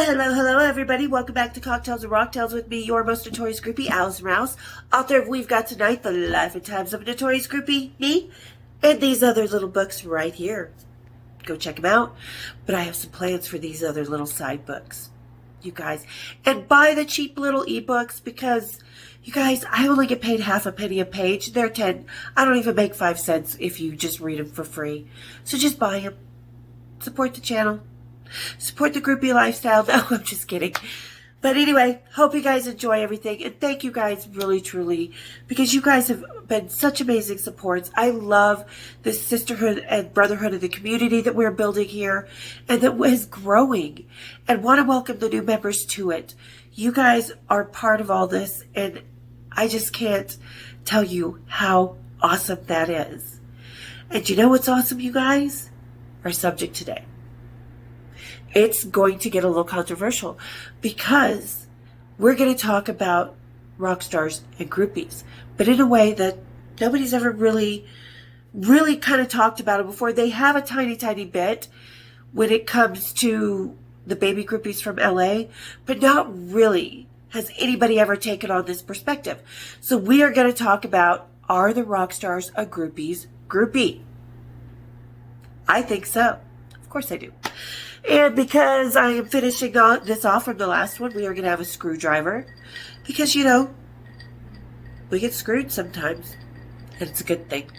Hello, everybody. Welcome back to Cocktails and Rocktails with me, your most notorious groupie, Allison Rouse, author of We've Got Tonight, The Life and Times of a Notorious Groupie, me, and these other little books right here. Go check them out. But I have some plans for these other little side books, you guys. And buy the cheap little ebooks because, you guys, I only get paid half a penny a page. They're 10. I don't even make 5 cents if you just read them for free. So just buy them. Support the channel. Support the groupie lifestyle. No, I'm just kidding. But anyway, hope you guys enjoy everything. And thank you guys really, truly, because you guys have been such amazing supports. I love the sisterhood and brotherhood of the community that we're building here and that is growing. And want to welcome the new members to it. You guys are part of all this. And I just can't tell you how awesome that is. And you know what's awesome, you guys? Our subject today. It's going to get a little controversial because we're going to talk about rock stars and groupies, but in a way that nobody's ever really kind of talked about it before. They have a tiny bit when it comes to the baby groupies from LA, but not really has anybody ever taken on this perspective. So we are going to talk about, are the rock stars a groupie's groupie? I think so. Of course I do. And because I am finishing this off from the last one, we are going to have a screwdriver. Because, you know, we get screwed sometimes. And it's a good thing.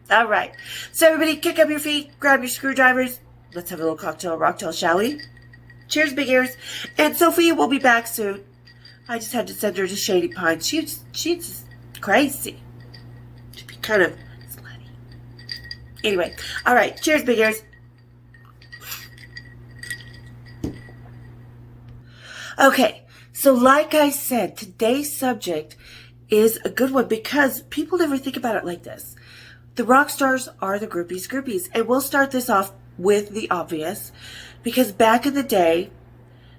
All right. So everybody, kick up your feet, grab your screwdrivers. Let's have a little cocktail and rocktail, shall we? Cheers, big ears. And Sophia will be back soon. I just had to send her to Shady Pines. She's just crazy. She'd be kind of slutty. Anyway. All right. Cheers, big ears. Okay, so like I said, today's subject is a good one because people never think about it like this. The rock stars are the groupies. And we'll start this off with the obvious because back in the day,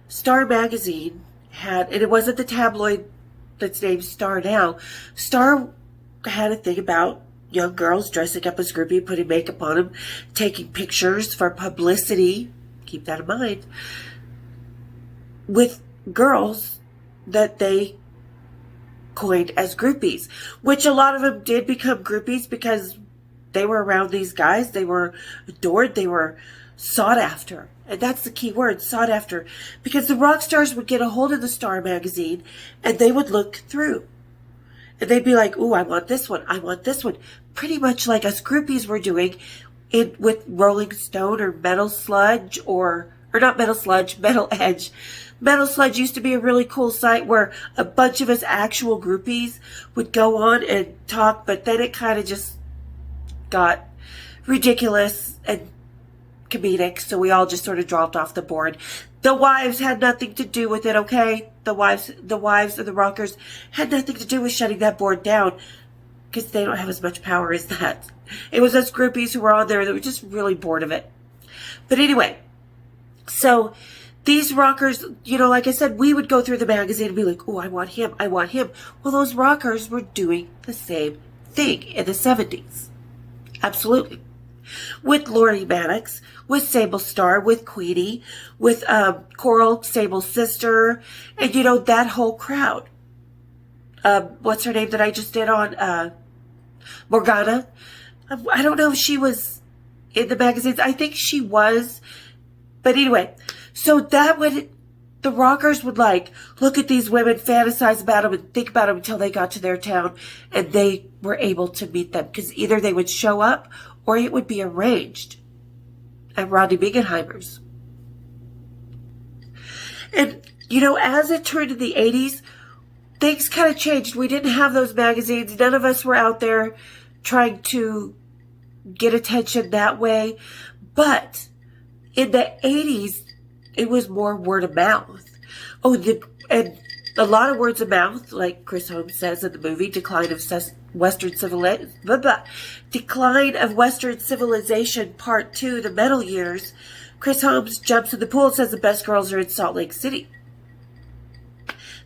Star Magazine had, and it wasn't the tabloid that's named Star now, Star had a thing about young girls dressing up as groupie, putting makeup on them, taking pictures for publicity, keep that in mind, with girls that they coined as groupies, which a lot of them did become groupies because they were around these guys. They were adored. They were sought after. And that's the key word, sought after. Because the rock stars would get a hold of the Star magazine and they would look through. And they'd be like, ooh, I want this one. I want this one. Pretty much like us groupies were doing with Rolling Stone or Metal Sludge or not Metal Sludge, Metal Edge. Metal Sludge used to be a really cool site where a bunch of us actual groupies would go on and talk, but then it kind of just got ridiculous and comedic, so we all just sort of dropped off the board. The wives had nothing to do with it, okay? The wives of the rockers had nothing to do with shutting that board down because they don't have as much power as that. It was us groupies who were on there that were just really bored of it. But anyway, so these rockers, you know, like I said, we would go through the magazine and be like, oh, I want him. I want him. Well, those rockers were doing the same thing in the 70s. Absolutely. With Lori Maddox, with Sable Starr, with Queenie, with Coral, Sable's sister, and, you know, that whole crowd. What's her name that I just did on? Morgana. I don't know if she was in the magazines. I think she was. But anyway, so that would, the rockers would like, look at these women, fantasize about them, and think about them until they got to their town and they were able to meet them. Because either they would show up or it would be arranged at Rodney Bingenheimer's. And, you know, as it turned to the 80s, things kind of changed. We didn't have those magazines. None of us were out there trying to get attention that way. But in the 80s, it was more word of mouth. And a lot of words of mouth, like Chris Holmes says in the movie, Decline of Western Civilization Part 2, The Metal Years. Chris Holmes jumps in the pool and says the best girls are in Salt Lake City.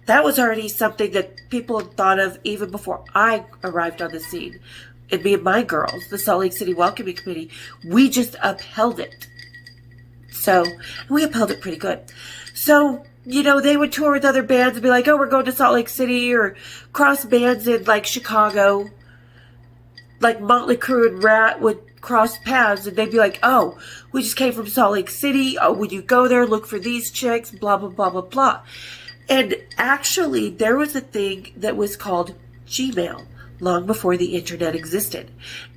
That was already something that people had thought of even before I arrived on the scene. And me and my girls, the Salt Lake City Welcoming Committee, we just upheld it. So we upheld it pretty good. So, you know, they would tour with other bands and be like, oh, we're going to Salt Lake City, or cross bands in like Chicago. Like Motley Crue and Rat would cross paths and they'd be like, oh, we just came from Salt Lake City. Oh, would you go there? Look for these chicks, blah, blah, blah, blah, blah. And actually, there was a thing that was called Gmail long before the internet existed.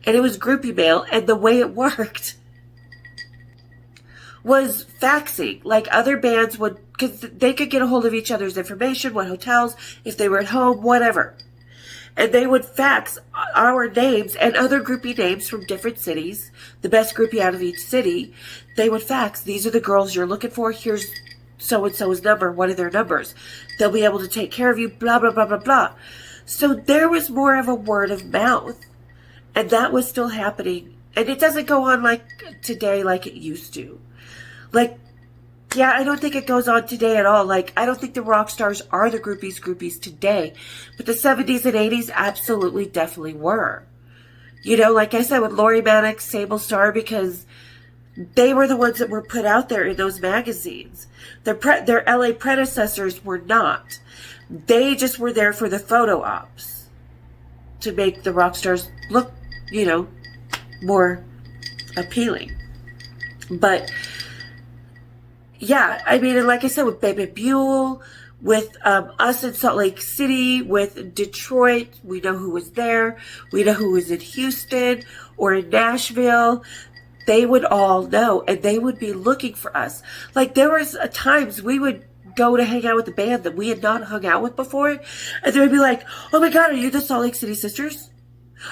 And it was groupie mail. And the way it worked was faxing. Like other bands would, because they could get a hold of each other's information, what hotels, if they were at home, whatever. And they would fax our names and other groupie names from different cities, the best groupie out of each city. They would fax, these are the girls you're looking for, here's so-and-so's number, what are their numbers? They'll be able to take care of you, blah, blah, blah, blah, blah. So there was more of a word of mouth. And that was still happening. And it doesn't go on like today like it used to. Like, yeah, I don't think it goes on today at all. Like, I don't think the rock stars are the groupies today. But the 70s and 80s absolutely definitely were. You know, like I said, with Lori Maddox, Sable Star, because they were the ones that were put out there in those magazines. Their LA predecessors were not. They just were there for the photo ops to make the rock stars look, you know, more appealing. But yeah, I mean, and like I said, with Baby Buell, with us in Salt Lake City, with Detroit, we know who was there. We know who was in Houston or in Nashville. They would all know, and they would be looking for us. Like, there was times we would go to hang out with a band that we had not hung out with before, and they would be like, oh my God, are you the Salt Lake City Sisters?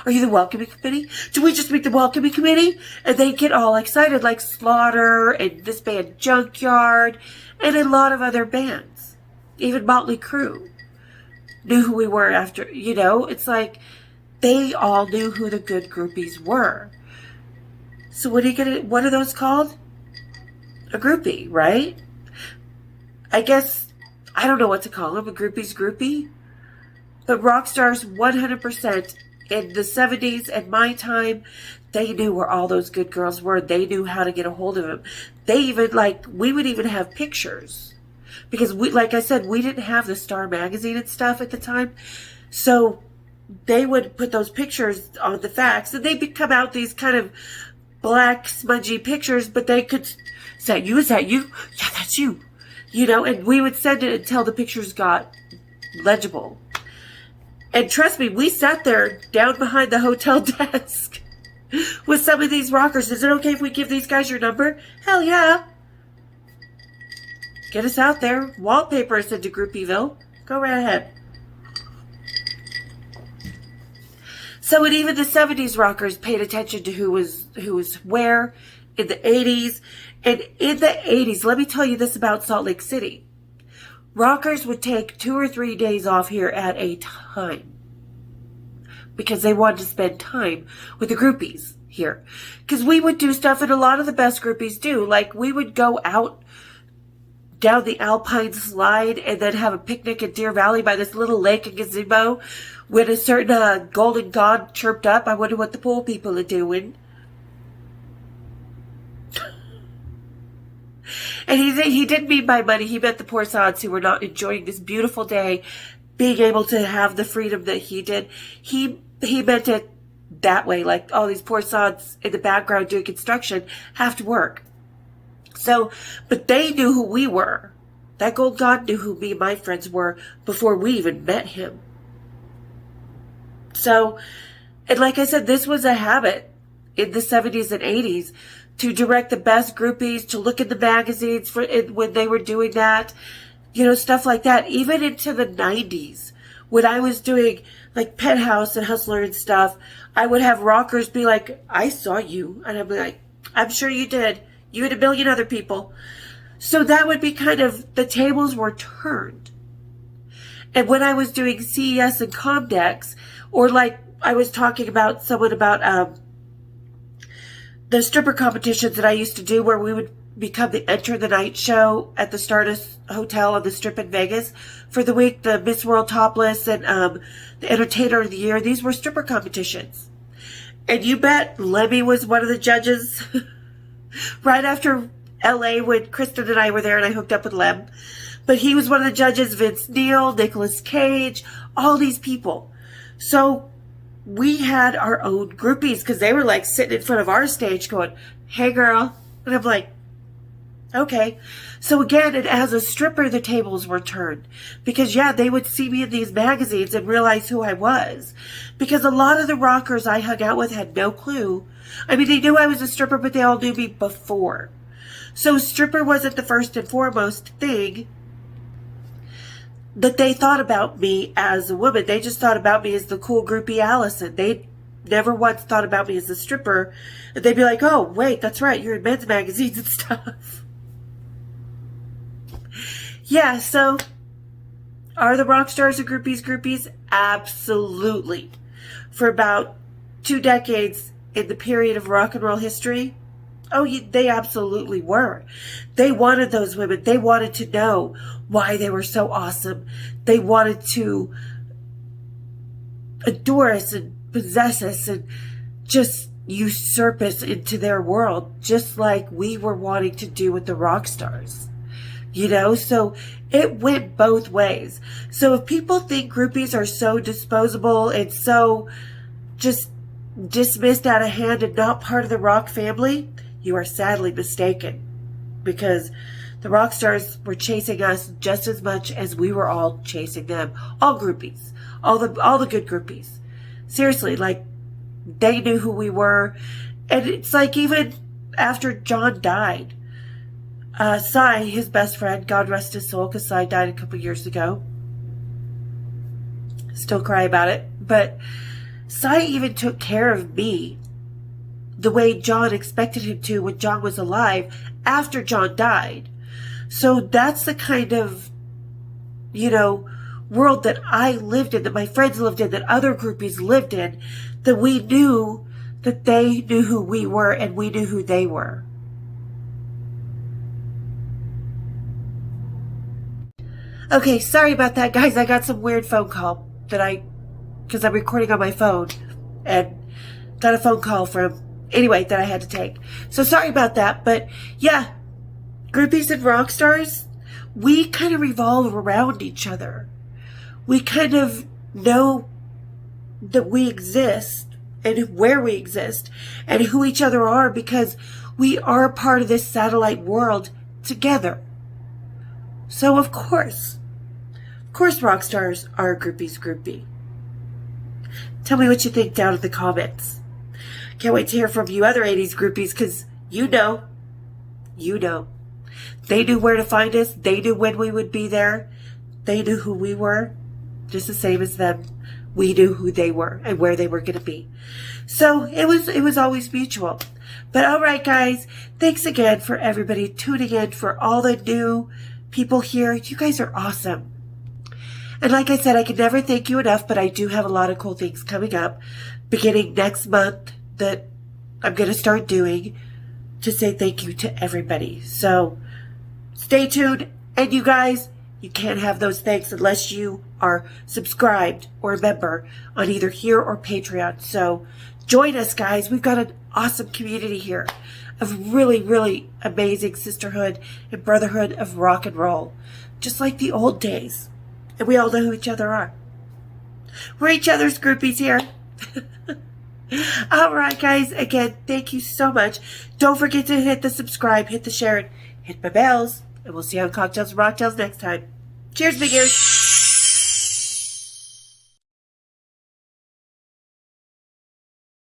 Are you the welcoming committee? Did we just meet the welcoming committee? And they get all excited, like Slaughter and this band Junkyard and a lot of other bands. Even Motley Crue knew who we were after, you know. It's like they all knew who the good groupies were. So what are those called? A groupie, right? I guess, I don't know what to call them, a groupie's groupie. But rock stars 100%. In the 70s and my time, they knew where all those good girls were. They knew how to get a hold of them. They even, like, we would even have pictures. Because, we, like I said, we didn't have the Star magazine and stuff at the time. So, they would put those pictures on the fax. And they'd come out these kind of black, smudgy pictures. But they could, is that you? Is that you? Yeah, that's you. You know, and we would send it until the pictures got legible. And trust me, we sat there down behind the hotel desk with some of these rockers. Is it okay if we give these guys your number? Hell yeah. Get us out there. Wallpaper us into Groupieville. Go right ahead. So, and even the 70s rockers paid attention to who was where in the 80s. And in the 80s, let me tell you this about Salt Lake City. Rockers would take 2 or 3 days off here at a time because they wanted to spend time with the groupies here. Because we would do stuff, and a lot of the best groupies do. Like, we would go out down the Alpine Slide and then have a picnic in Deer Valley by this little lake and gazebo when a certain golden god chirped up. I wonder what the pool people are doing. And he didn't mean by money. He meant the poor sods who were not enjoying this beautiful day, being able to have the freedom that he did. He meant it that way. Like, all these poor sods in the background doing construction have to work. So, but they knew who we were. That gold god knew who me and my friends were before we even met him. So, and like I said, this was a habit in the 70s and 80s. To direct the best groupies, to look at the magazines for when they were doing that, you know, stuff like that. Even into the 90s, when I was doing like Penthouse and Hustler and stuff, I would have rockers be like, I saw you. And I'd be like, I'm sure you did. You and a million other people. So that would be kind of, the tables were turned. And when I was doing CES and Comdex, or like I was talking about someone about, the stripper competitions that I used to do where we would become the Enter the Night show at the Stardust Hotel on the Strip in Vegas for the week, the Miss World Topless and the Entertainer of the Year. These were stripper competitions. And you bet Lemmy was one of the judges. Right after LA when Kristen and I were there and I hooked up with Lem. But he was one of the judges, Vince Neil, Nicolas Cage, all these people. So we had our own groupies because they were like sitting in front of our stage going, "Hey girl." And I'm like, okay. So again, and as a stripper, the tables were turned. Because yeah, they would see me in these magazines and realize who I was. Because a lot of the rockers I hung out with had no clue. I mean, they knew I was a stripper, but they all knew me before. So stripper wasn't the first and foremost thing that they thought about me as a woman. They just thought about me as the cool groupie Allison. They never once thought about me as a stripper. And they'd be like, "Oh, wait, that's right, you're in men's magazines and stuff." Yeah, so are the rock stars and groupies groupies? Absolutely. For about 2 decades in the period of rock and roll history, oh, they absolutely were. They wanted those women. They wanted to know why they were so awesome. They wanted to adore us and possess us and just usurp us into their world, just like we were wanting to do with the rock stars. You know, so it went both ways. So if people think groupies are so disposable and so just dismissed out of hand and not part of the rock family, you are sadly mistaken, because the rock stars were chasing us just as much as we were all chasing them. All groupies, all the good groupies. Seriously, like, they knew who we were. And it's like, even after John died, Cy, his best friend, God rest his soul, because Cy died a couple years ago. Still cry about it. But Cy even took care of me the way John expected him to when John was alive after John died. So that's the kind of, you know, world that I lived in, that my friends lived in, that other groupies lived in, that we knew that they knew who we were and we knew who they were. Okay, sorry about that, guys. I got some weird phone call because I'm recording on my phone and got a phone call from, anyway, that I had to take. So sorry about that. But yeah, groupies and rock stars, we kind of revolve around each other. We kind of know that we exist and where we exist and who each other are, because we are part of this satellite world together. So of course rock stars are groupies groupie. Tell me what you think down in the comments. Can't wait to hear from you other 80s groupies, because you know. They knew where to find us. They knew when we would be there. They knew who we were, just the same as them. We knew who they were and where they were going to be. So it was always mutual. But all right, guys, thanks again for everybody tuning in, for all the new people here. You guys are awesome. And like I said, I can never thank you enough, but I do have a lot of cool things coming up beginning next month that I'm going to start doing to say thank you to everybody. So stay tuned. And you guys, you can't have those thanks unless you are subscribed or a member on either here or Patreon. So join us, guys. We've got an awesome community here of really, really amazing sisterhood and brotherhood of rock and roll, just like the old days. And we all know who each other are. We're each other's groupies here. All right, guys. Again, thank you so much. Don't forget to hit the subscribe, hit the share, and hit my bells. And we'll see you on Cocktails and Rocktails next time. Cheers, big ears.